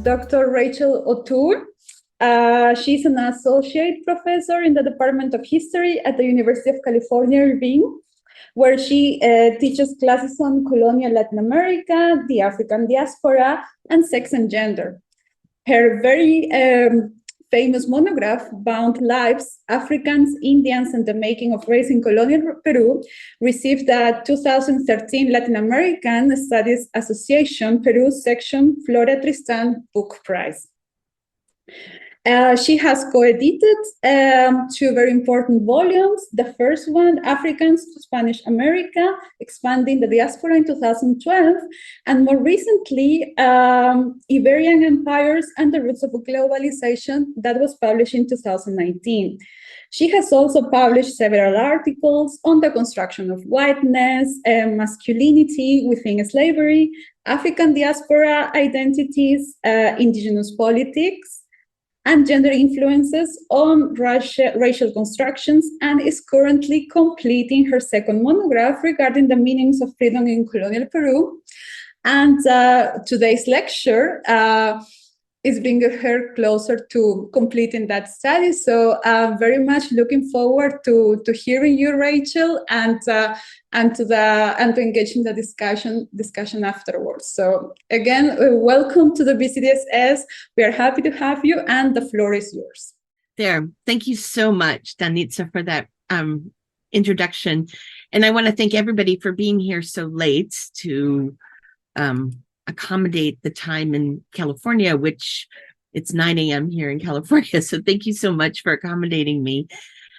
Dr. Rachel O'Toole. She's an associate professor in the Department of History at the University of California, Irvine, where she teaches classes on colonial Latin America, the African diaspora, and sex and gender. Her very famous monograph, Bound Lives, Africans, Indians, and the Making of Race in Colonial Peru, received the 2013 Latin American Studies Association Peru Section Flora Tristan Book Prize. She has co-edited two very important volumes. The first one, Africans to Spanish America, Expanding the Diaspora in 2012, and more recently, Iberian Empires and the Roots of Globalization, that was published in 2019. She has also published several articles on the construction of whiteness, masculinity within slavery, African diaspora identities, indigenous politics, and gender influences on racial constructions, and is currently completing her second monograph regarding the meanings of freedom in colonial Peru. And today's lecture is bringing her closer to completing that study. So I'm very much looking forward to hearing you, Rachel, and to engage in the discussion afterwards. So again, welcome to the BCDSS. We are happy to have you, and the floor is yours. There. Thank you so much, Danitza, for that introduction. And I want to thank everybody for being here so late to accommodate the time in California, which it's 9 a.m. here in California. So thank you so much for accommodating me.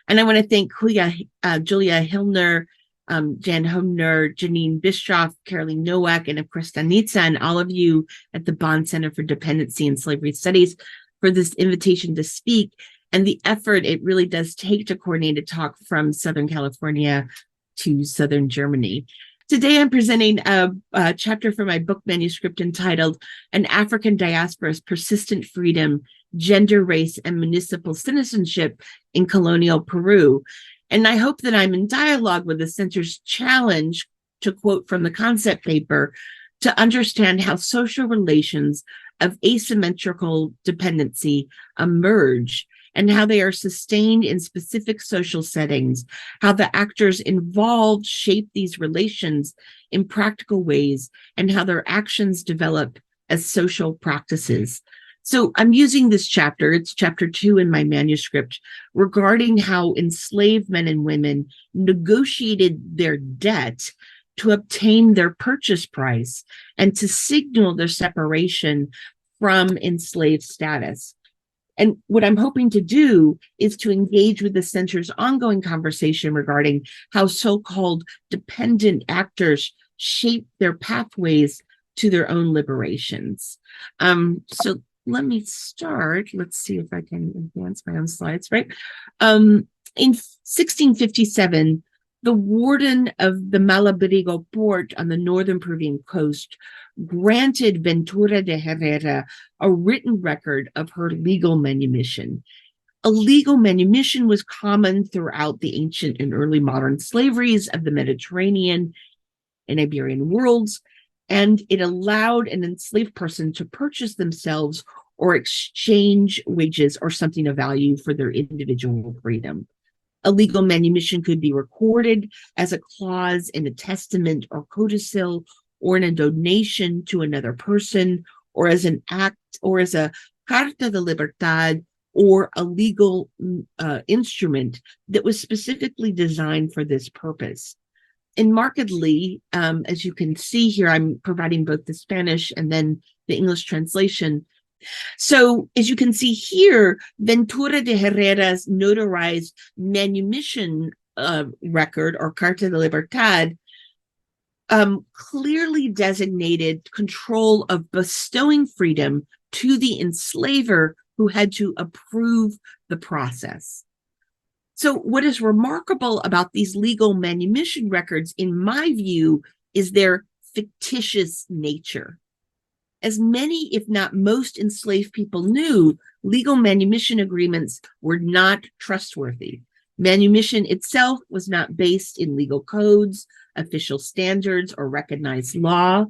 And I want to thank Julia Hillner, Jan Homner, Janine Bischoff, Caroline Nowak, and of course Danitza, and all of you at the Bond Center for Dependency and Slavery Studies for this invitation to speak and the effort it really does take to coordinate a talk from Southern California to Southern Germany. Today, I'm presenting a chapter from my book manuscript entitled An African Diaspora's Persistent Freedom, Gender, Race, and Municipal Citizenship in Colonial Peru. And I hope that I'm in dialogue with the center's challenge, to quote from the concept paper, to understand how social relations of asymmetrical dependency emerge and how they are sustained in specific social settings, how the actors involved shape these relations in practical ways, and how their actions develop as social practices. So I'm using this chapter, it's chapter 2 in my manuscript, regarding how enslaved men and women negotiated their debt to obtain their purchase price and to signal their separation from enslaved status. And what I'm hoping to do is to engage with the center's ongoing conversation regarding how so-called dependent actors shape their pathways to their own liberations. So let me start. Let's see if I can advance my own slides, right? In 1657, the warden of the Malabrigo port on the northern Peruvian coast granted Ventura de Herrera a written record of her legal manumission. A legal manumission was common throughout the ancient and early modern slaveries of the Mediterranean and Iberian worlds, and it allowed an enslaved person to purchase themselves or exchange wages or something of value for their individual freedom. A legal manumission could be recorded as a clause in a testament or codicil, or in a donation to another person, or as an act, or as a carta de libertad, or a legal instrument that was specifically designed for this purpose. And markedly, as you can see here, I'm providing both the Spanish and then the English translation. So as you can see here, Ventura de Herrera's notarized manumission record, or Carta de Libertad, clearly designated control of bestowing freedom to the enslaver who had to approve the process. So what is remarkable about these legal manumission records, in my view, is their fictitious nature. As many, if not most, enslaved people knew, legal manumission agreements were not trustworthy. Manumission itself was not based in legal codes, official standards, or recognized law.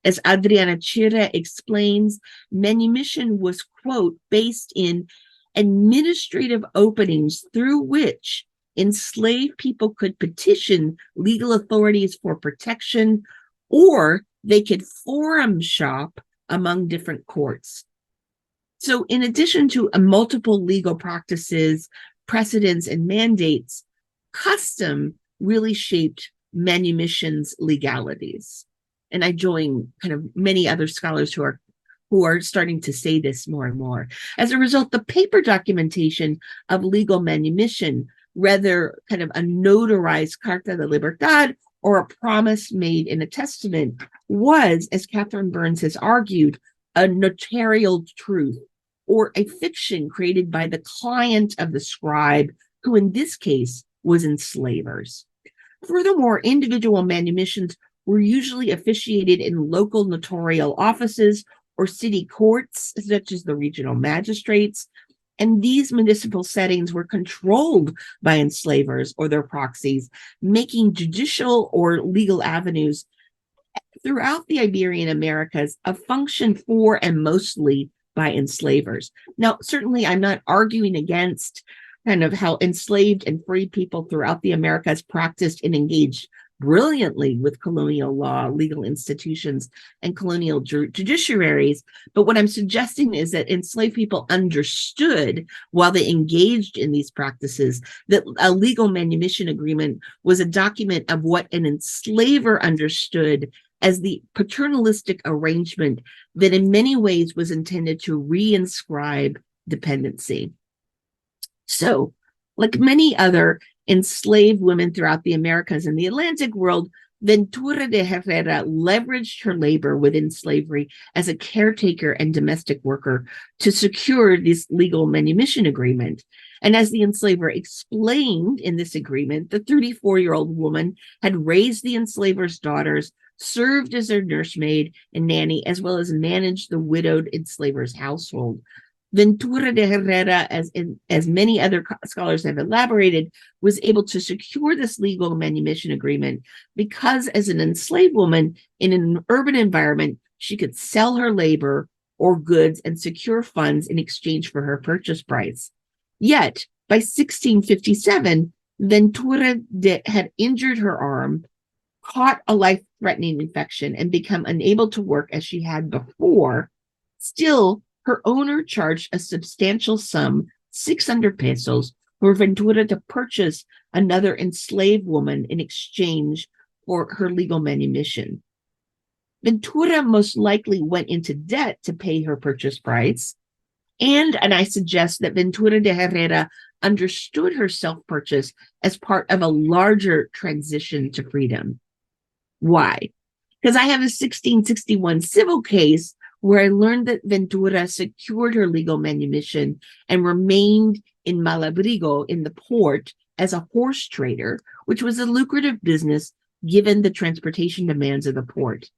As Adriana Chira explains, manumission was, quote, based in administrative openings through which enslaved people could petition legal authorities for protection, or they could forum shop among different courts. So in addition to multiple legal practices, precedents, and mandates, custom really shaped manumission's legalities. And I join kind of many other scholars who are starting to say this more and more. As a result, the paper documentation of legal manumission, whether kind of a notarized Carta de Libertad or a promise made in a testament, was, as Kathryn Burns has argued, a notarial truth, or a fiction created by the client of the scribe, who in this case was enslavers. Furthermore, individual manumissions were usually officiated in local notarial offices or city courts, such as the regional magistrates, and these municipal settings were controlled by enslavers or their proxies, making judicial or legal avenues throughout the Iberian Americas a function for and mostly by enslavers. Now, certainly I'm not arguing against kind of how enslaved and free people throughout the Americas practiced and engaged brilliantly with colonial law, legal institutions, and colonial judiciaries. But what I'm suggesting is that enslaved people understood, while they engaged in these practices, that a legal manumission agreement was a document of what an enslaver understood as the paternalistic arrangement that in many ways was intended to reinscribe dependency. So, like many other enslaved women throughout the Americas and the Atlantic world, Ventura de Herrera leveraged her labor within slavery as a caretaker and domestic worker to secure this legal manumission agreement. And as the enslaver explained in this agreement, the 34-year-old woman had raised the enslaver's daughters, served as their nursemaid and nanny, as well as managed the widowed enslaver's household. Ventura de Herrera, as many other scholars have elaborated, was able to secure this legal manumission agreement because, as an enslaved woman in an urban environment, she could sell her labor or goods and secure funds in exchange for her purchase price. Yet, by 1657, Ventura had injured her arm, caught a life-threatening infection, and become unable to work as she had before. Still, her owner charged a substantial sum, 600 pesos, for Ventura to purchase another enslaved woman in exchange for her legal manumission. Ventura most likely went into debt to pay her purchase price, and I suggest that Ventura de Herrera understood her self-purchase as part of a larger transition to freedom. Why? Because I have a 1661 civil case where I learned that Ventura secured her legal manumission and remained in Malabrigo in the port as a horse trader, which was a lucrative business given the transportation demands of the port.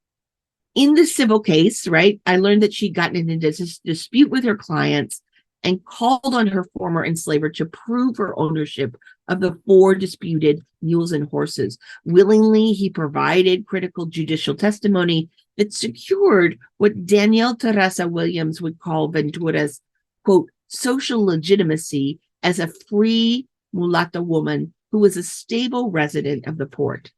In the civil case, right, I learned that she'd gotten into this dispute with her clients and called on her former enslaver to prove her ownership of the 4 disputed mules and horses. Willingly, he provided critical judicial testimony that secured what Danielle Teresa Williams would call Ventura's, quote, social legitimacy as a free mulatto woman who was a stable resident of the port.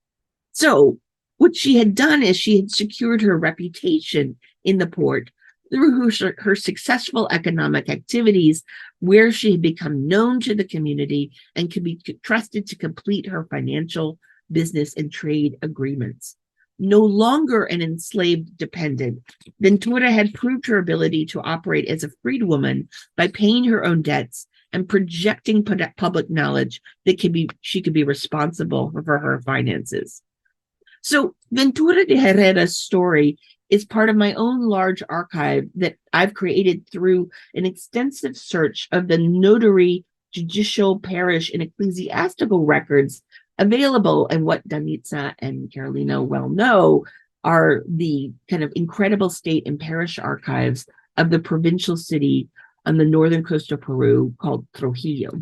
So what she had done is she had secured her reputation in the port through her successful economic activities, where she had become known to the community and could be trusted to complete her financial, business, and trade agreements. No longer an enslaved dependent, Ventura had proved her ability to operate as a freed woman by paying her own debts and projecting public knowledge that she could be responsible for her finances. So Ventura de Herrera's story is part of my own large archive that I've created through an extensive search of the notary, judicial, parish, and ecclesiastical records available, and what Danitza and Carolina well know are the kind of incredible state and parish archives of the provincial city on the northern coast of Peru called Trujillo.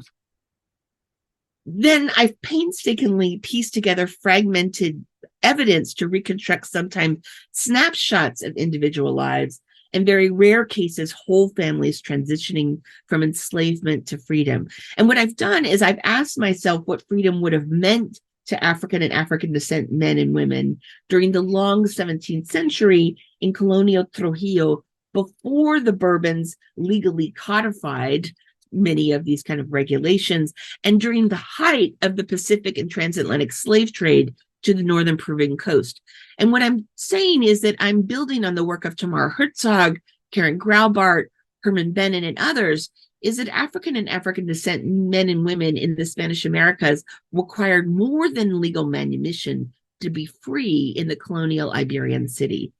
Then I've painstakingly pieced together fragmented evidence to reconstruct sometimes snapshots of individual lives, and very rare cases, whole families transitioning from enslavement to freedom. And what I've done is I've asked myself what freedom would have meant to African and African descent men and women during the long 17th century in colonial Trujillo, before the Bourbons legally codified many of these kind of regulations, and during the height of the Pacific and transatlantic slave trade to the northern Peruvian coast. And what I'm saying is that I'm building on the work of Tamar Herzog, Karen Graubart, Herman Bennett, and others, is that African and African descent men and women in the Spanish Americas required more than legal manumission to be free in the colonial Iberian city.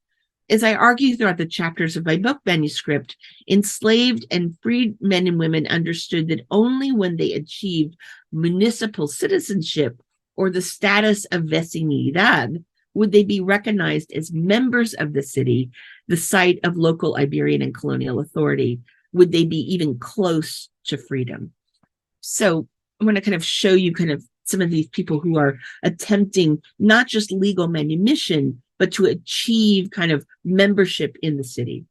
As I argue throughout the chapters of my book manuscript, enslaved and freed men and women understood that only when they achieved municipal citizenship or the status of vecinidad would they be recognized as members of the city, the site of local Iberian and colonial authority. Would they be even close to freedom? So I'm going to kind of show you kind of some of these people who are attempting not just legal manumission, but to achieve kind of membership in the city.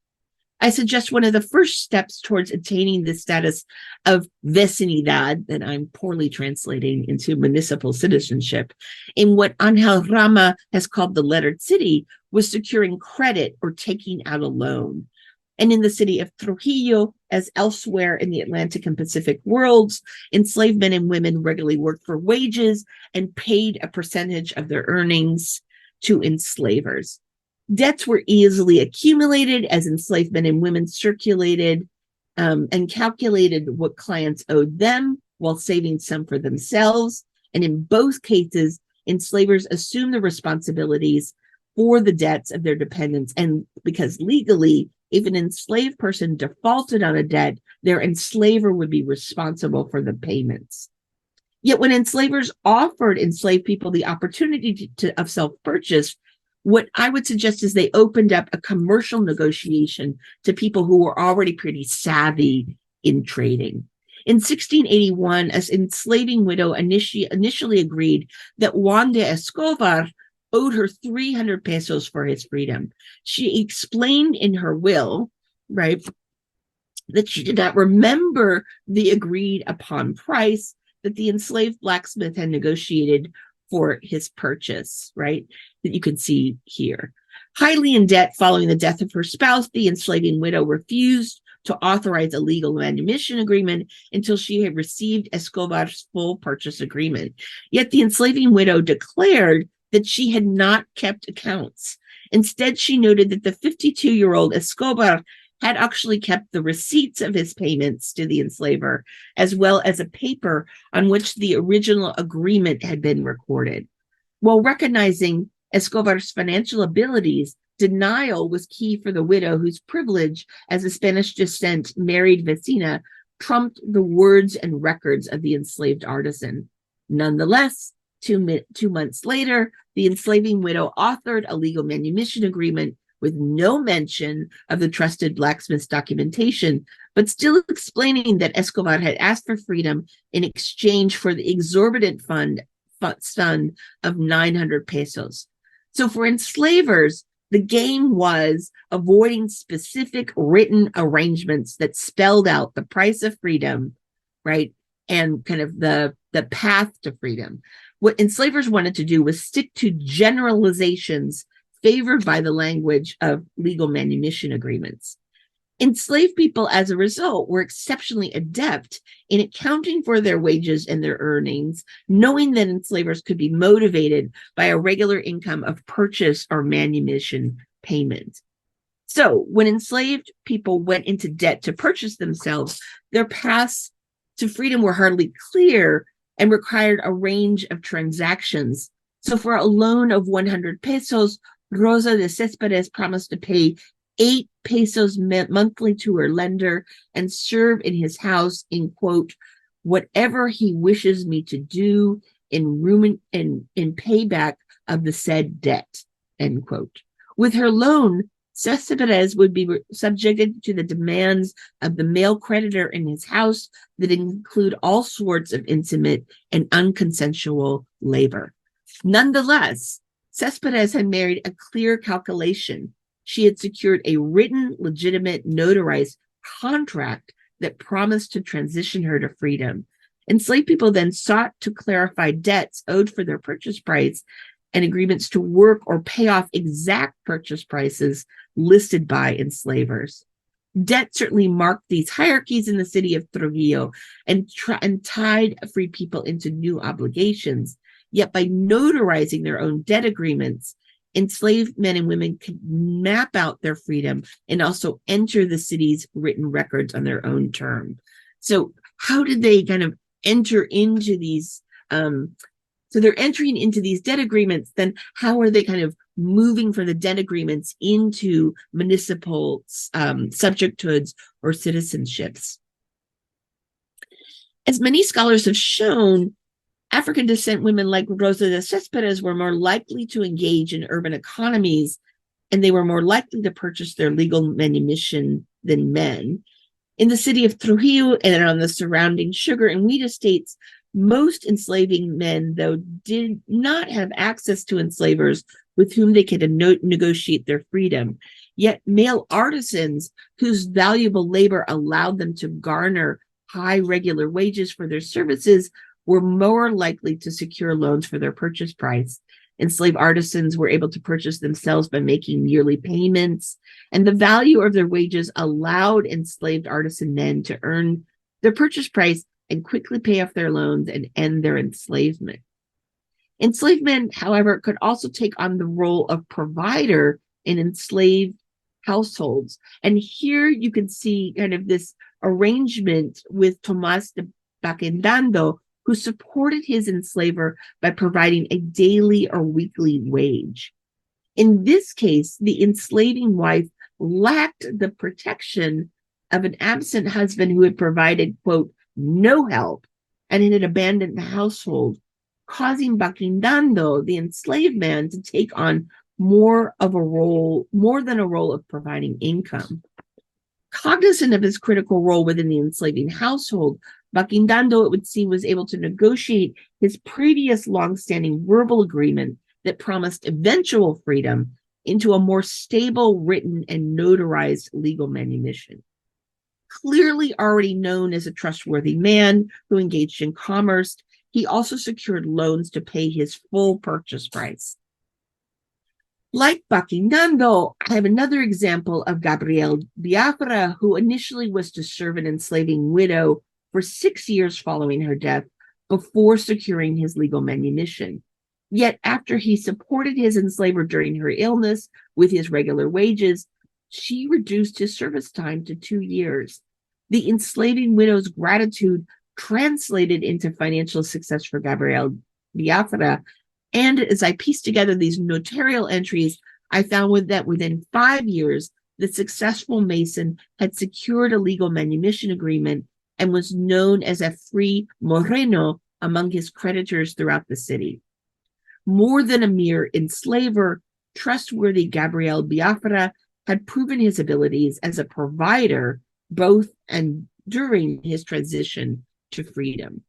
I suggest one of the first steps towards attaining the status of vecinidad, that I'm poorly translating into municipal citizenship, in what Angel Rama has called the lettered city, was securing credit or taking out a loan. And in the city of Trujillo, as elsewhere in the Atlantic and Pacific worlds, enslaved men and women regularly worked for wages and paid a percentage of their earnings to enslavers. Debts were easily accumulated as enslaved men and women circulated and calculated what clients owed them while saving some for themselves. And in both cases, enslavers assumed the responsibilities for the debts of their dependents. And because legally, if an enslaved person defaulted on a debt, their enslaver would be responsible for the payments. Yet when enslavers offered enslaved people the opportunity of self-purchase, what I would suggest is they opened up a commercial negotiation to people who were already pretty savvy in trading. In 1681, an enslaving widow initially agreed that Juan de Escobar owed her 300 pesos for his freedom. She explained in her will, right, that she did not remember the agreed upon price that the enslaved blacksmith had negotiated for his purchase, right, that you can see here. Highly in debt following the death of her spouse, the enslaving widow refused to authorize a legal manumission agreement until she had received Escobar's full purchase agreement. Yet the enslaving widow declared that she had not kept accounts. Instead, she noted that the 52-year-old Escobar had actually kept the receipts of his payments to the enslaver, as well as a paper on which the original agreement had been recorded. While recognizing Escobar's financial abilities, denial was key for the widow, whose privilege as a Spanish descent married vecina trumped the words and records of the enslaved artisan. Nonetheless, 2 months later, the enslaving widow authored a legal manumission agreement with no mention of the trusted blacksmith's documentation, but still explaining that Escobar had asked for freedom in exchange for the exorbitant sum of 900 pesos. So for enslavers, the game was avoiding specific written arrangements that spelled out the price of freedom, right, and kind of the path to freedom. What enslavers wanted to do was stick to generalizations favored by the language of legal manumission agreements. Enslaved people, as a result, were exceptionally adept in accounting for their wages and their earnings, knowing that enslavers could be motivated by a regular income of purchase or manumission payment. So when enslaved people went into debt to purchase themselves, their paths to freedom were hardly clear and required a range of transactions. So for a loan of 100 pesos, Rosa de Cespedes promised to pay 8 pesos monthly to her lender and serve in his house in, quote, whatever he wishes me to do in payback of the said debt, end quote. With her loan, Céspedes would be subjected to the demands of the male creditor in his house that include all sorts of intimate and unconsensual labor. Nonetheless, Céspedes had made a clear calculation. She had secured a written, legitimate, notarized contract that promised to transition her to freedom. Enslaved people then sought to clarify debts owed for their purchase price and agreements to work or pay off exact purchase prices listed by enslavers. Debt certainly marked these hierarchies in the city of Trujillo and tied free people into new obligations. Yet by notarizing their own debt agreements, enslaved men and women could map out their freedom and also enter the city's written records on their own term. So how did they kind of enter into these so they're entering into these debt agreements, then how are they kind of moving from the debt agreements into municipal subjecthoods or citizenships? As many scholars have shown, African descent women like Rosa de Céspedes were more likely to engage in urban economies, and they were more likely to purchase their legal manumission than men. In the city of Trujillo and on the surrounding sugar and wheat estates, most enslaving men, though, did not have access to enslavers with whom they could negotiate their freedom. Yet male artisans whose valuable labor allowed them to garner high regular wages for their services were more likely to secure loans for their purchase price. Enslaved artisans were able to purchase themselves by making yearly payments, and the value of their wages allowed enslaved artisan men to earn their purchase price and quickly pay off their loans and end their enslavement. Enslaved men, however, could also take on the role of provider in enslaved households. And here you can see kind of this arrangement with Tomás de Baquedano, who supported his enslaver by providing a daily or weekly wage. In this case, the enslaving wife lacked the protection of an absent husband who had provided, quote, no help, and it had abandoned the household, causing Baquedano, the enslaved man, to take on more than a role of providing income. Cognizant of his critical role within the enslaving household, Baquedano, it would seem, was able to negotiate his previous long-standing verbal agreement that promised eventual freedom into a more stable, written, and notarized legal manumission. Clearly already known as a trustworthy man who engaged in commerce, he also secured loans to pay his full purchase price. Like Baquedano, I have another example of Gabriel Biafra, who initially was to serve an enslaving widow for 6 years following her death before securing his legal manumission. Yet after he supported his enslaver during her illness with his regular wages, she reduced his service time to 2 years. The enslaving widow's gratitude translated into financial success for Gabriel Biafra. And as I pieced together these notarial entries, I found that within 5 years, the successful Mason had secured a legal manumission agreement and was known as a free moreno among his creditors throughout the city. More than a mere enslaver, trustworthy Gabriel Biafra had proven his abilities as a provider both and during his transition to freedom.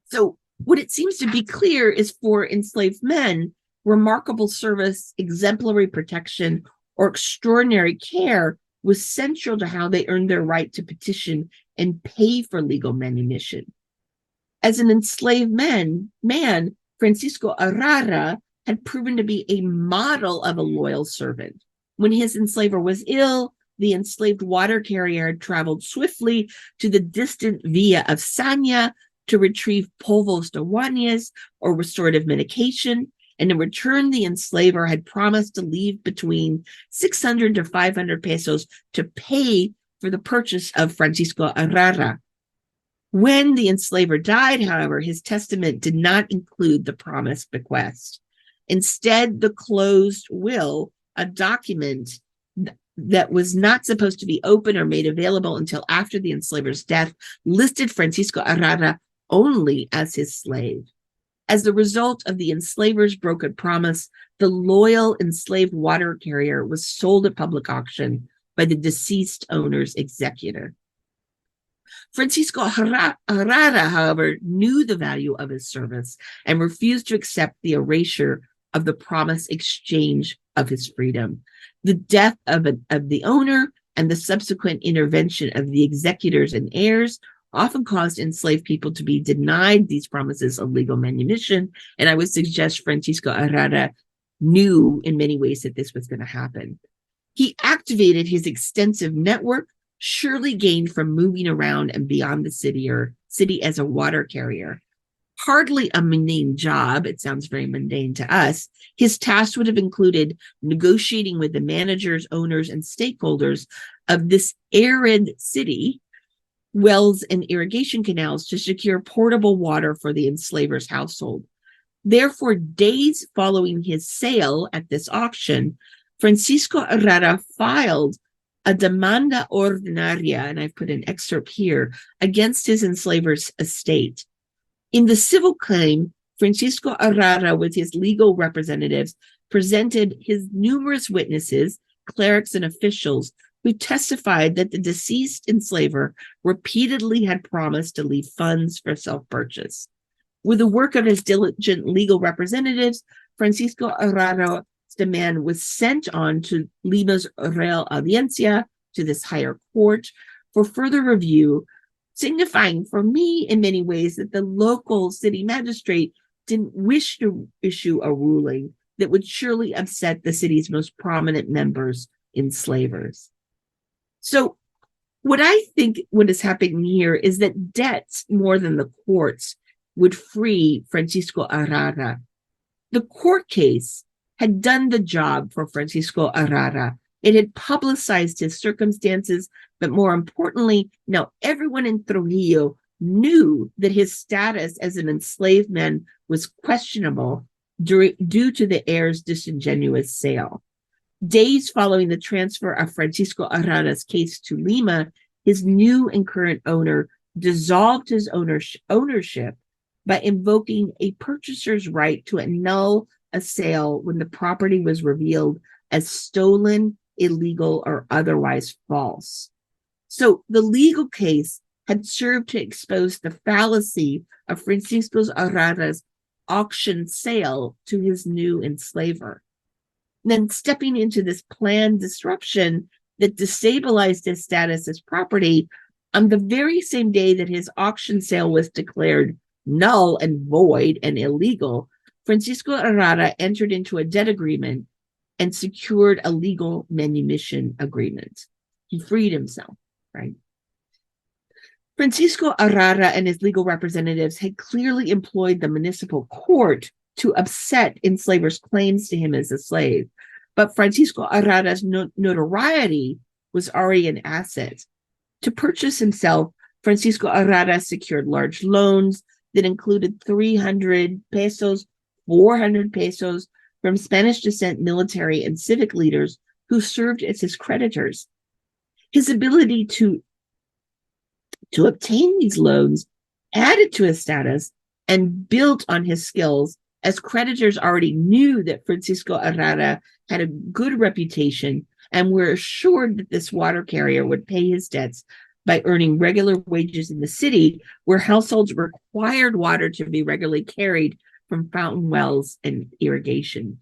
So what it seems to be clear is for enslaved men, remarkable service, exemplary protection, or extraordinary care was central to how they earned their right to petition and pay for legal manumission. As an enslaved man, Francisco Arrara had proven to be a model of a loyal servant. When his enslaver was ill, the enslaved water carrier had traveled swiftly to the distant villa of Sanya to retrieve polvos de guanes or restorative medication, and in return, the enslaver had promised to leave between 600 to 500 pesos to pay for the purchase of Francisco Arrara. When the enslaver died, however, his testament did not include the promised bequest. Instead, the closed will, a document that was not supposed to be open or made available until after the enslaver's death, listed Francisco Arrara only as his slave. As the result of the enslaver's broken promise, the loyal enslaved water carrier was sold at public auction by the deceased owner's executor. Francisco Herrera, however, knew the value of his service and refused to accept the erasure of the promised exchange of his freedom. The death of the owner and the subsequent intervention of the executors and heirs often caused enslaved people to be denied these promises of legal manumission, and I would suggest Francisco Herrera knew in many ways that this was going to happen. He activated his extensive network, surely gained from moving around and beyond the city as a water carrier. Hardly a mundane job, it sounds very mundane to us. His tasks would have included negotiating with the managers, owners, and stakeholders of this arid city, wells and irrigation canals, to secure portable water for the enslaver's household. Therefore, days following his sale at this auction, Francisco Herrera filed a demanda ordinaria, and I've put an excerpt here, against his enslaver's estate. In the civil claim, Francisco Herrera, with his legal representatives, presented his numerous witnesses, clerics, and officials who testified that the deceased enslaver repeatedly had promised to leave funds for self-purchase. With the work of his diligent legal representatives, Francisco Herrera's demand was sent on to Lima's Real Audiencia, to this higher court, for further review, signifying for me in many ways that the local city magistrate didn't wish to issue a ruling that would surely upset the city's most prominent members, enslavers. So what I think what is happening here is that debts, more than the courts, would free Francisco Herrera. The court case had done the job for Francisco Herrera. It had publicized his circumstances, but more importantly, now everyone in Trujillo knew that his status as an enslaved man was questionable due to the heir's disingenuous sale. Days following the transfer of Francisco Herrera's case to Lima, his new and current owner dissolved his ownership by invoking a purchaser's right to annul a sale when the property was revealed as stolen, illegal, or otherwise false. So the legal case had served to expose the fallacy of Francisco Herrera's auction sale to his new enslaver. Then stepping into this planned disruption that destabilized his status as property, on the very same day that his auction sale was declared null and void and illegal, Francisco Herrera entered into a debt agreement and secured a legal manumission agreement. He freed himself, right? Francisco Herrera and his legal representatives had clearly employed the municipal court to upset enslavers' claims to him as a slave. But Francisco Herrera's notoriety was already an asset. To purchase himself, Francisco Herrera secured large loans that included 300 pesos, 400 pesos from Spanish descent military and civic leaders who served as his creditors. His ability to obtain these loans added to his status and built on his skills, as creditors already knew that Francisco Herrera had a good reputation and were assured that this water carrier would pay his debts by earning regular wages in the city, where households required water to be regularly carried from fountain wells and irrigation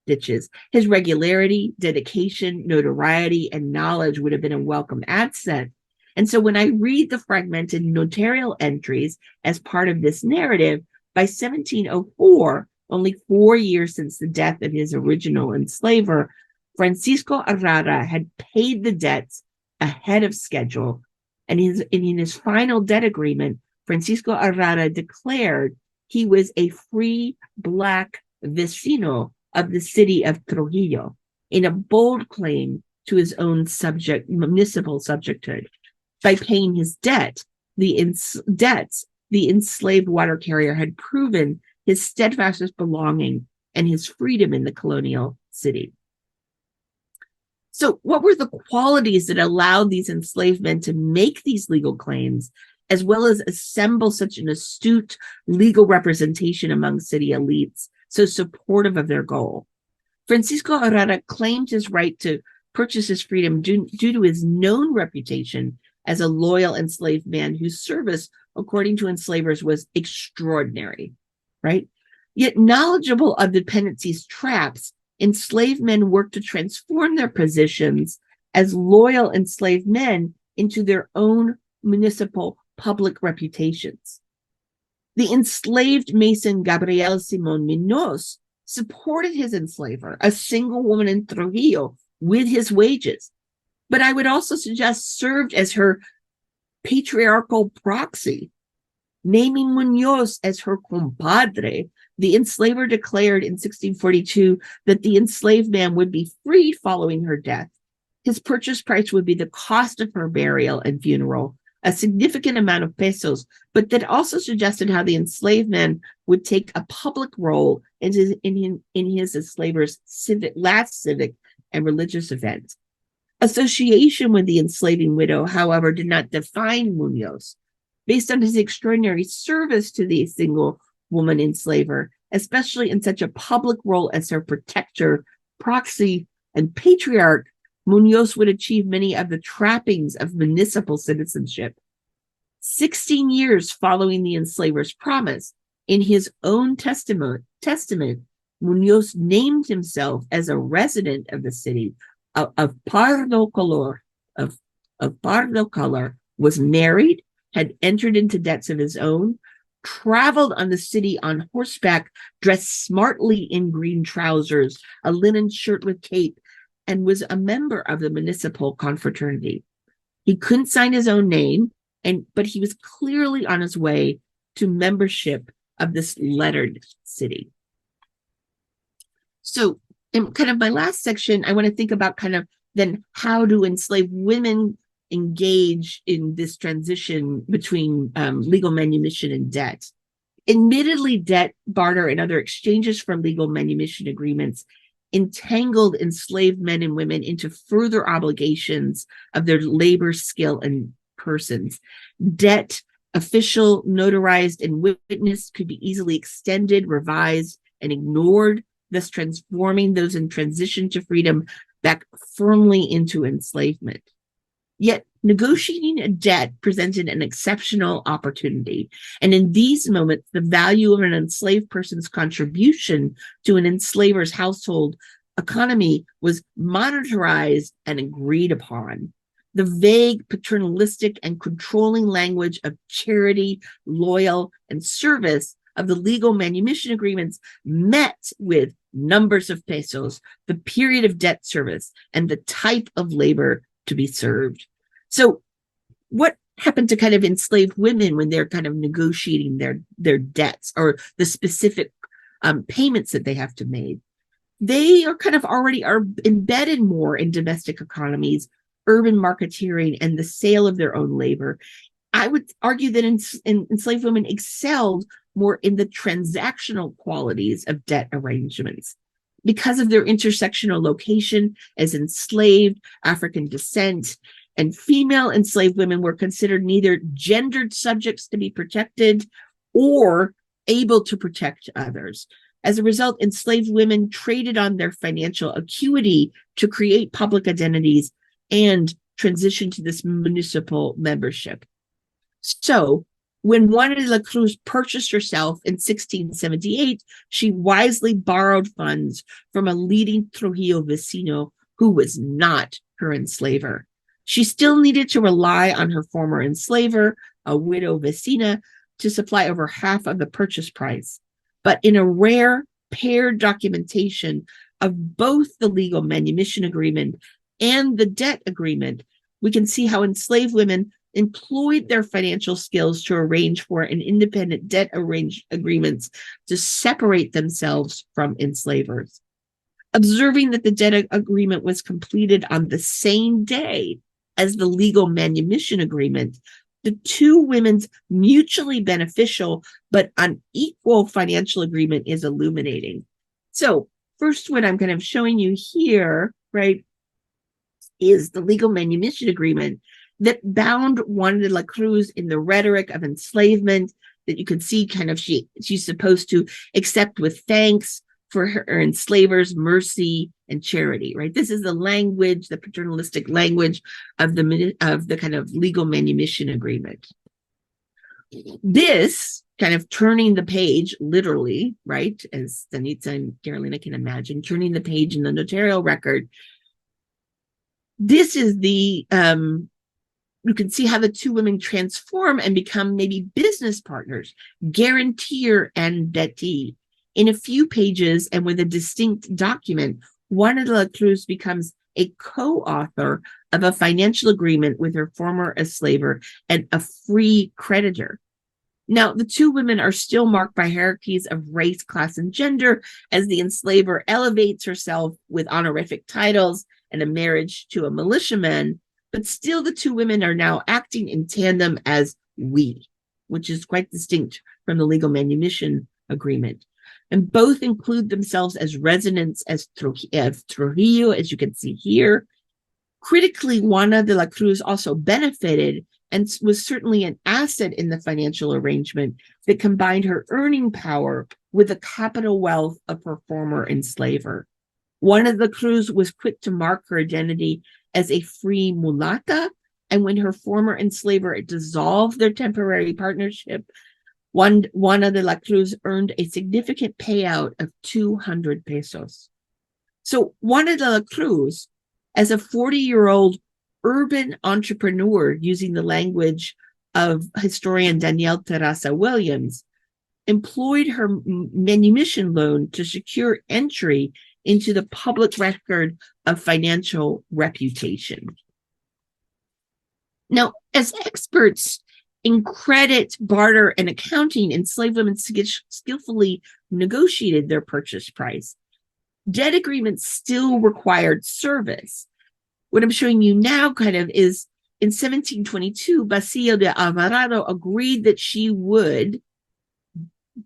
ditches. His regularity, dedication, notoriety, and knowledge would have been a welcome asset. And so when I read the fragmented notarial entries as part of this narrative, by 1704, only 4 years since the death of his original enslaver, Francisco Herrera had paid the debts ahead of schedule. And in his final debt agreement, Francisco Herrera declared he was a free Black vecino of the city of Trujillo, in a bold claim to his own municipal subjecthood. By paying his debt, the enslaved water carrier had proven his steadfast belonging and his freedom in the colonial city. So what were the qualities that allowed these enslaved men to make these legal claims as well as assemble such an astute legal representation among city elites, so supportive of their goal. Francisco Herrera claimed his right to purchase his freedom due to his known reputation as a loyal enslaved man whose service, according to enslavers, was extraordinary, right? Yet knowledgeable of dependency's traps, enslaved men worked to transform their positions as loyal enslaved men into their own municipal public reputations. The enslaved Mason Gabriel Simon Munoz supported his enslaver, a single woman in Trujillo, with his wages, but I would also suggest served as her patriarchal proxy. Naming Munoz as her compadre, the enslaver declared in 1642 that the enslaved man would be freed following her death. His purchase price would be the cost of her burial and funeral, a significant amount of pesos, but that also suggested how the enslaved man would take a public role in his enslaver's last civic and religious event. Association with the enslaving widow, however, did not define Munoz. Based on his extraordinary service to the single woman enslaver, especially in such a public role as her protector, proxy, and patriarch, Munoz would achieve many of the trappings of municipal citizenship. 16 years following the enslaver's promise, in his own testament, Munoz named himself as a resident of the city of Pardo color, was married, had entered into debts of his own, traveled on the city on horseback, dressed smartly in green trousers, a linen shirt with cape, and was a member of the municipal confraternity. He couldn't sign his own name, but he was clearly on his way to membership of this lettered city. So in kind of my last section, I want to think about kind of then how do enslaved women engage in this transition between legal manumission and debt. Admittedly, debt, barter, and other exchanges from legal manumission agreements entangled enslaved men and women into further obligations of their labor, skill, and persons. Debt, official, notarized, and witnessed could be easily extended, revised, and ignored, thus transforming those in transition to freedom back firmly into enslavement. Yet negotiating a debt presented an exceptional opportunity. And in these moments, the value of an enslaved person's contribution to an enslaver's household economy was monetarized and agreed upon. The vague, paternalistic, and controlling language of charity, loyal, and service of the legal manumission agreements met with numbers of pesos, the period of debt service, and the type of labor to be served. So what happened to kind of enslaved women when they're kind of negotiating their debts or the specific payments that they have to make? They are kind of already are embedded more in domestic economies, urban marketeering, and the sale of their own labor. I would argue that enslaved women excelled more in the transactional qualities of debt arrangements. Because of their intersectional location as enslaved, African descent, and female enslaved women were considered neither gendered subjects to be protected or able to protect others. As a result, enslaved women traded on their financial acuity to create public identities and transition to this municipal membership. So when Juana de la Cruz purchased herself in 1678, she wisely borrowed funds from a leading Trujillo vecino who was not her enslaver. She still needed to rely on her former enslaver, a widow vecina, to supply over half of the purchase price. But in a rare paired documentation of both the legal manumission agreement and the debt agreement, we can see how enslaved women employed their financial skills to arrange for an independent debt agreements to separate themselves from enslavers. Observing that the debt agreement was completed on the same day as the legal manumission agreement, the two women's mutually beneficial but unequal financial agreement is illuminating. So first, what I'm kind of showing you here, right, is the legal manumission agreement. that bound Juana de la Cruz in the rhetoric of enslavement that you could see kind of she's supposed to accept with thanks for her enslavers, mercy, and charity, right? This is the language, the paternalistic language of the kind of legal manumission agreement. This kind of turning the page, literally, right, as Danitza and Carolina can imagine, turning the page in the notarial record. This is the you can see how the two women transform and become maybe business partners, guarantor and dettee. In a few pages and with a distinct document, Juana de la Cruz becomes a co-author of a financial agreement with her former enslaver and a free creditor. Now, the two women are still marked by hierarchies of race, class, and gender as the enslaver elevates herself with honorific titles and a marriage to a militiaman, but still the two women are now acting in tandem as we, which is quite distinct from the legal manumission agreement. And both include themselves as residents of Trujillo, as you can see here. Critically, Juana de la Cruz also benefited and was certainly an asset in the financial arrangement that combined her earning power with the capital wealth of her former enslaver. Juana de la Cruz was quick to mark her identity as a free mulata, and when her former enslaver dissolved their temporary partnership, Juana de la Cruz earned a significant payout of 200 pesos. So Juana de la Cruz, as a 40-year-old urban entrepreneur, using the language of historian Danielle Terraza Williams, employed her manumission loan to secure entry into the public record of financial reputation. Now, as experts in credit, barter, and accounting, enslaved women skillfully negotiated their purchase price. Debt agreements still required service. What I'm showing you now kind of is in 1722, Basilio de Alvarado agreed that she would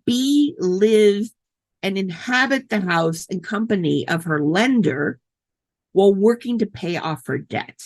live, and inhabit the house and company of her lender while working to pay off her debt.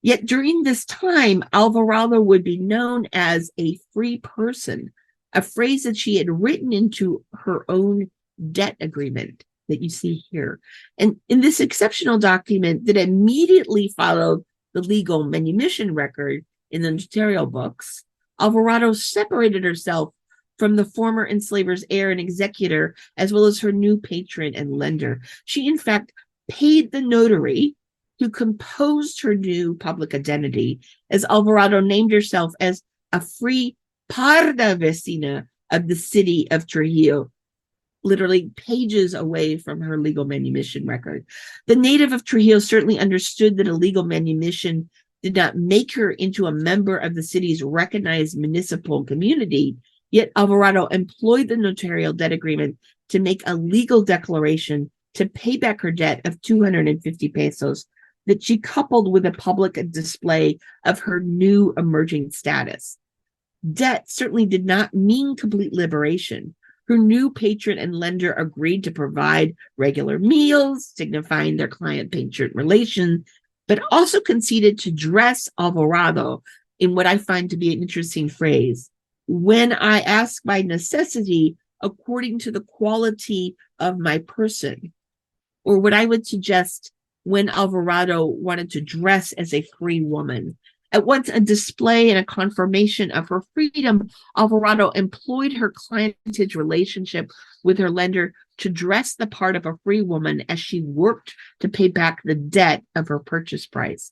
Yet during this time, Alvarado would be known as a free person, a phrase that she had written into her own debt agreement that you see here. And in this exceptional document that immediately followed the legal manumission record in the notarial books, Alvarado separated herself from the former enslaver's heir and executor, as well as her new patron and lender. She, in fact, paid the notary who composed her new public identity, as Alvarado named herself as a free parda vecina of the city of Trujillo, literally pages away from her legal manumission record. The native of Trujillo certainly understood that a legal manumission did not make her into a member of the city's recognized municipal community, yet Alvarado employed the notarial debt agreement to make a legal declaration to pay back her debt of 250 pesos that she coupled with a public display of her new emerging status. Debt certainly did not mean complete liberation. Her new patron and lender agreed to provide regular meals, signifying their client-patron relation, but also conceded to dress Alvarado in what I find to be an interesting phrase: when I ask by necessity, according to the quality of my person. Or what I would suggest, when Alvarado wanted to dress as a free woman. At once a display and a confirmation of her freedom, Alvarado employed her clientage relationship with her lender to dress the part of a free woman as she worked to pay back the debt of her purchase price.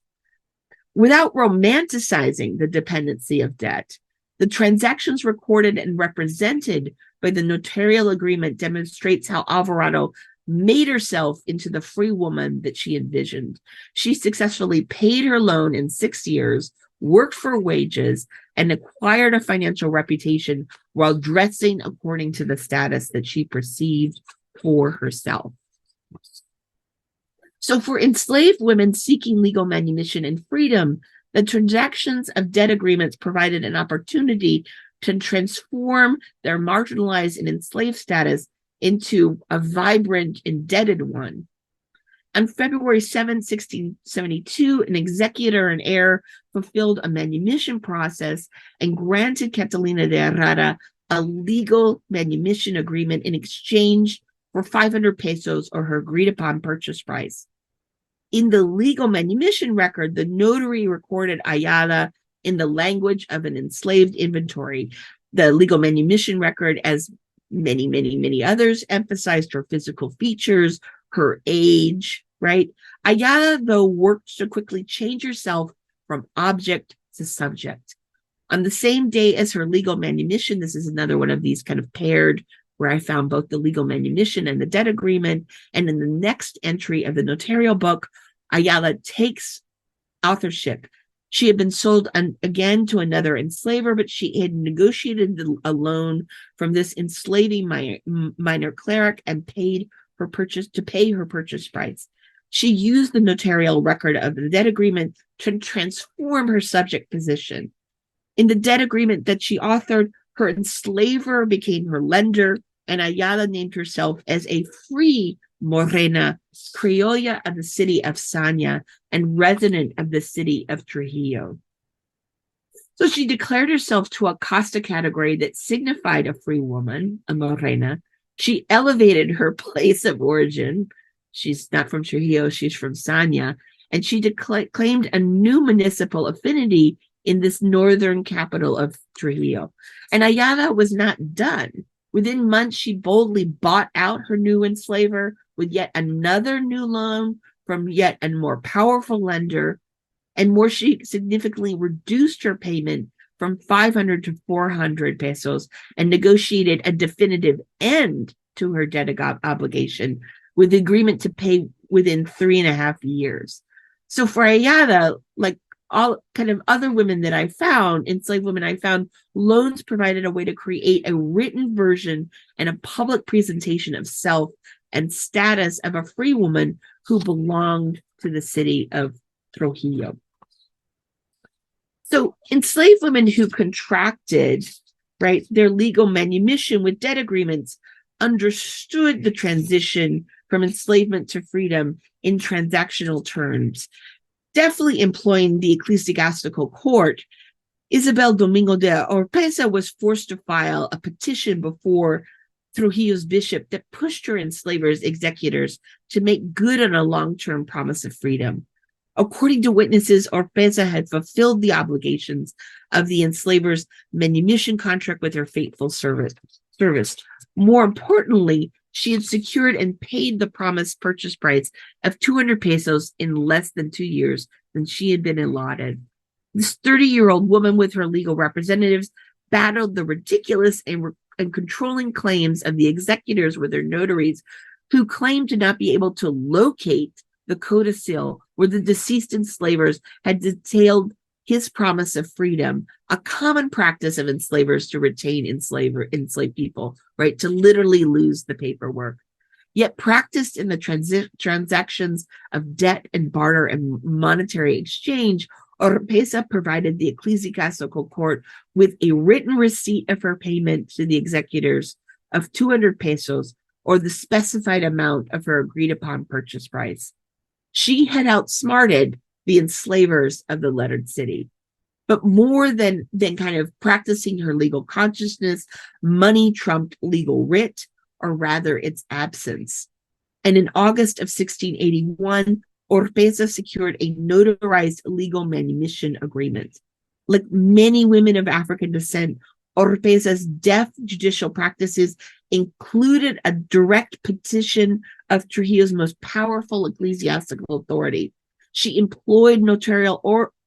Without romanticizing the dependency of debt, the transactions recorded and represented by the notarial agreement demonstrates how Alvarado made herself into the free woman that she envisioned. She successfully paid her loan in 6 years, worked for wages, and acquired a financial reputation while dressing according to the status that she perceived for herself. So for enslaved women seeking legal manumission and freedom, the transactions of debt agreements provided an opportunity to transform their marginalized and enslaved status into a vibrant, indebted one. On February 7, 1672, an executor and heir fulfilled a manumission process and granted Catalina de Herrera a legal manumission agreement in exchange for 500 pesos or her agreed upon purchase price. In the legal manumission record, the notary recorded Ayala in the language of an enslaved inventory. The legal manumission record, as many others, emphasized her physical features, her age, right? Ayala, though, worked to quickly change herself from object to subject. On the same day as her legal manumission, this is another one of these kind of paired, where I found both the legal manumission and the debt agreement. And in the next entry of the notarial book, Ayala takes authorship. She had been sold again to another enslaver, but she had negotiated a loan from this enslaving minor cleric and paid her purchase price. She used the notarial record of the debt agreement to transform her subject position. In the debt agreement that she authored, her enslaver became her lender, and Ayala named herself as a free Morena, criolla of the city of Sanya and resident of the city of Trujillo. So she declared herself to a casta category that signified a free woman, a Morena. She elevated her place of origin. She's not from Trujillo, she's from Sanya. And she claimed a new municipal affinity in this northern capital of Trujillo. And Ayala was not done. Within months, she boldly bought out her new enslaver with yet another new loan from yet a more powerful lender. And more, she significantly reduced her payment from 500 to 400 pesos and negotiated a definitive end to her debt obligation with the agreement to pay within 3.5 years. So for Ayala, like all kind of other women that I found, enslaved women, I found loans provided a way to create a written version and a public presentation of self and status of a free woman who belonged to the city of Trujillo. So enslaved women who contracted, right, their legal manumission with debt agreements understood the transition from enslavement to freedom in transactional terms. Definitely employing the ecclesiastical court, Isabel Domingo de Oropesa was forced to file a petition before Trujillo's bishop that pushed her enslavers' executors to make good on a long-term promise of freedom. According to witnesses, Oropesa had fulfilled the obligations of the enslaver's manumission contract with her faithful service. More importantly, she had secured and paid the promised purchase price of 200 pesos in less than 2 years than she had been allotted. This 30-year-old woman with her legal representatives battled the ridiculous and controlling claims of the executors with their notaries, who claimed to not be able to locate the codicil where the deceased enslavers had detailed his promise of freedom, a common practice of enslavers to retain enslaved people, right? To literally lose the paperwork. Yet practiced in the transactions of debt and barter and monetary exchange, Oropesa provided the ecclesiastical court with a written receipt of her payment to the executors of 200 pesos, or the specified amount of her agreed upon purchase price. She had outsmarted the enslavers of the lettered city. But more than kind of practicing her legal consciousness, money trumped legal writ, or rather its absence. And in August of 1681, Oropesa secured a notarized legal manumission agreement. Like many women of African descent, Oropesa's deft judicial practices included a direct petition of Trujillo's most powerful ecclesiastical authority. She employed notarial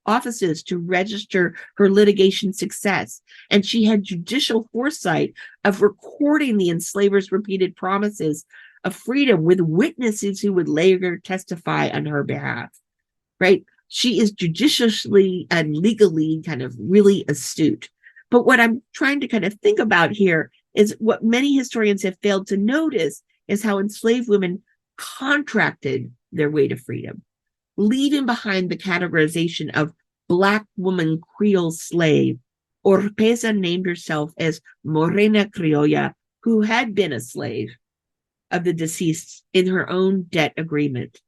offices to register her litigation success, and she had judicial foresight of recording the enslavers' repeated promises of freedom with witnesses who would later testify on her behalf, right? She is judiciously and legally kind of really astute. But what I'm trying to kind of think about here is what many historians have failed to notice is how enslaved women contracted their way to freedom, leaving behind the categorization of Black woman Creole slave. Oropesa named herself as Morena Criolla, who had been a slave of the deceased in her own debt agreement,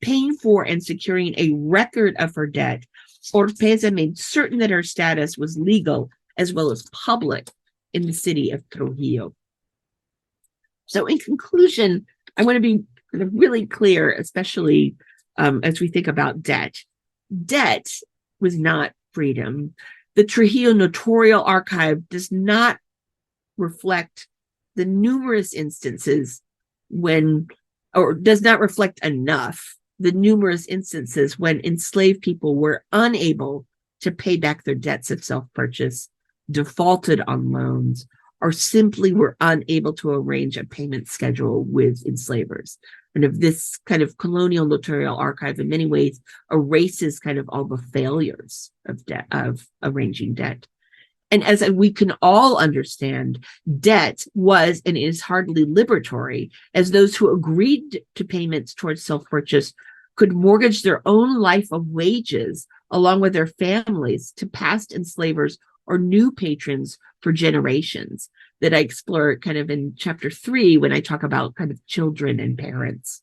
paying for and securing a record of her debt, Oropesa made certain that her status was legal as well as public in the city of Trujillo. So in conclusion, I want to be really clear, especially as we think about debt. Debt was not freedom. The Trujillo Notarial Archive does not reflect the numerous instances does not reflect enough the numerous instances when enslaved people were unable to pay back their debts of self-purchase, defaulted on loans, or simply were unable to arrange a payment schedule with enslavers. And if this kind of colonial notarial archive in many ways erases kind of all the failures of debt, of arranging debt. And as we can all understand, debt was and is hardly liberatory, as those who agreed to payments towards self-purchase could mortgage their own life of wages along with their families to past enslavers or new patrons for generations, that I explore kind of in chapter 3 when I talk about kind of children and parents.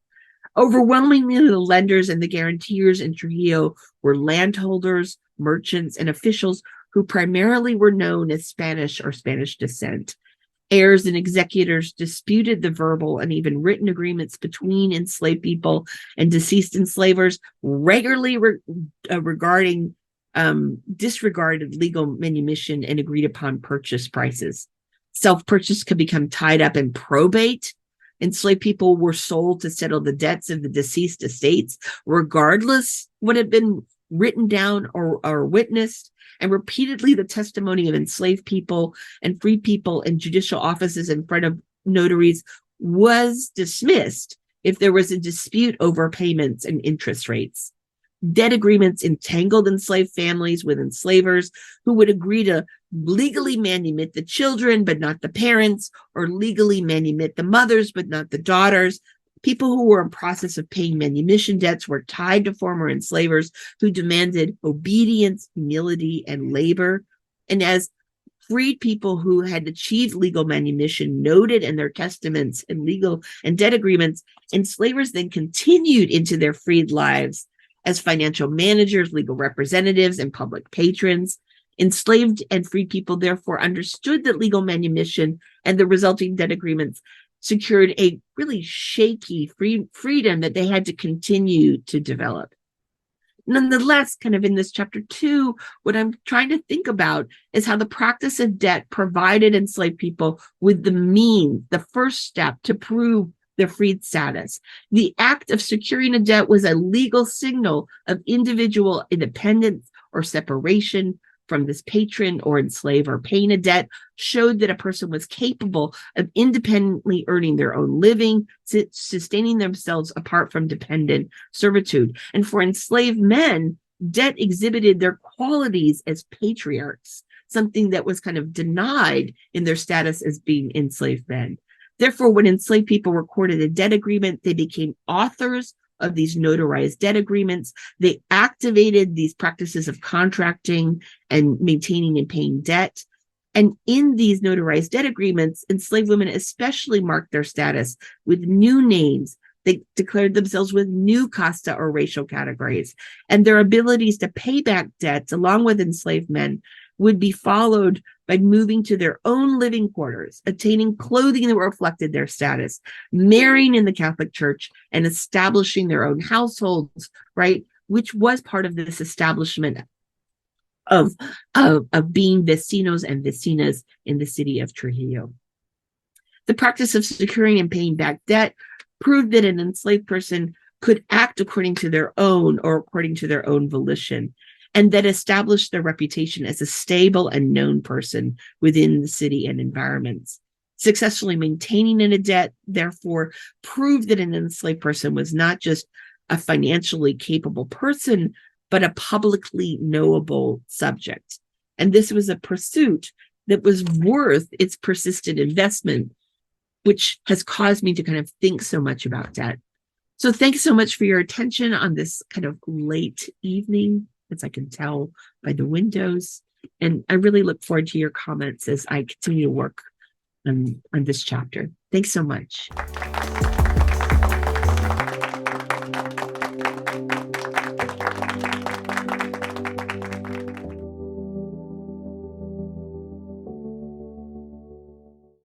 Overwhelmingly, the lenders and the guarantors in Trujillo were landholders, merchants, and officials who primarily were known as Spanish or Spanish descent. Heirs and executors disputed the verbal and even written agreements between enslaved people and deceased enslavers, regularly disregarded legal manumission and agreed upon purchase prices. Self-purchase could become tied up in probate. Enslaved people were sold to settle the debts of the deceased estates, regardless what had been written down or witnessed. And repeatedly, the testimony of enslaved people and free people in judicial offices in front of notaries was dismissed if there was a dispute over payments and interest rates. Debt agreements entangled enslaved families with enslavers who would agree to legally manumit the children, but not the parents, or legally manumit the mothers, but not the daughters. People who were in process of paying manumission debts were tied to former enslavers who demanded obedience, humility, and labor. And as freed people who had achieved legal manumission noted in their testaments and legal and debt agreements, enslavers then continued into their freed lives as financial managers, legal representatives, and public patrons. Enslaved and freed people therefore understood that legal manumission and the resulting debt agreements secured a really shaky freedom that they had to continue to develop. Nonetheless, kind of in this chapter 2, what I'm trying to think about is how the practice of debt provided enslaved people with the means, the first step to prove their freed status. The act of securing a debt was a legal signal of individual independence or separation from this patron or enslaver. Paying a debt showed that a person was capable of independently earning their own living, sustaining themselves apart from dependent servitude. And for enslaved men, debt exhibited their qualities as patriarchs, something that was kind of denied in their status as being enslaved men. Therefore, when enslaved people recorded a debt agreement, they became authors of these notarized debt agreements. They activated these practices of contracting and maintaining and paying debt. And in these notarized debt agreements, enslaved women especially marked their status with new names. They declared themselves with new casta or racial categories, and their abilities to pay back debts along with enslaved men would be followed by moving to their own living quarters, attaining clothing that reflected their status, marrying in the Catholic Church, and establishing their own households, right? Which was part of this establishment of being vecinos and vecinas in the city of Trujillo. The practice of securing and paying back debt proved that an enslaved person could act according to their own or according to their own volition, and that established their reputation as a stable and known person within the city and environments. Successfully maintaining in a debt, therefore, proved that an enslaved person was not just a financially capable person, but a publicly knowable subject. And this was a pursuit that was worth its persistent investment, which has caused me to kind of think so much about debt. So thanks so much for your attention on this kind of late evening, as I can tell by the windows. And I really look forward to your comments as I continue to work on this chapter. Thanks so much.